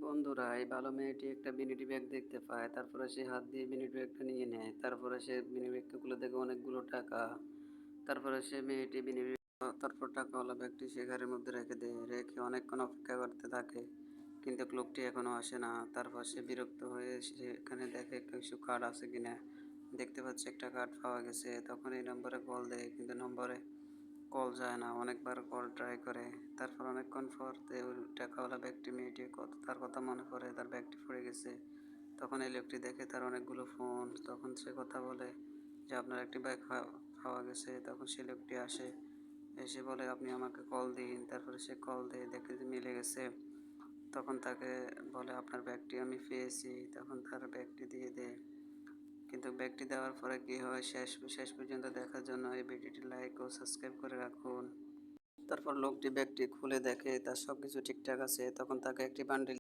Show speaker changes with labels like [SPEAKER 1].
[SPEAKER 1] বন্ধুরা, এই ভালো মেয়েটি একটা বিনিটি ব্যাগ দেখতে পায়। তারপরে সে হাত দিয়ে বিনিটি ব্যাগটা নিয়ে নেয়। তারপরে সে বিনি ব্যাগটা খুলে দেখে অনেকগুলো টাকা। তারপরে সে মেয়েটি তারপর টাকাওয়ালা ব্যাগটি সে ঘরের মধ্যে রেখে দেয়। রেখে অনেকক্ষণ অপেক্ষা করতে থাকে, কিন্তু লোকটি এখনো আসে না। তারপর সে বিরক্ত হয়ে সেখানে দেখে কিছু কার্ড আছে কিনা। দেখতে পাচ্ছে একটা কার্ড পাওয়া গেছে। তখন এই নম্বরে কল দেয়, কিন্তু নম্বরে কল যায় না। অনেকবার কল ট্রাই করে। তারপর অনেকক্ষণ পর ওই টাকাওয়ালা ব্যক্তি মেয়েটি তার কথা মনে পড়ে, তার ব্যাগটি পড়ে গেছে। তখন এই লোকটি দেখে তার অনেকগুলো ফোন। তখন সে কথা বলে যে আপনার একটি ব্যাগ পাওয়া গেছে। তখন সে লোকটি আসে, এসে বলে আপনি আমাকে কল দিন। তারপরে সে কল দেয়, দেখে যে মিলে গেছে। তখন তাকে বলে আপনার ব্যাগটি আমি পেয়েছি। তখন তার ব্যাগটি দিয়ে দেয়। কিন্তু ব্যাগটি দেওয়ার পরে কী হয় শেষ পর্যন্ত দেখার জন্য এই ভিডিওটি লাইক ও সাবস্ক্রাইব করে রাখুন। তারপর লোকটি ব্যাগটি খুলে দেখে তার সব কিছু ঠিকঠাক আছে। তখন তাকে একটি বান্ডিল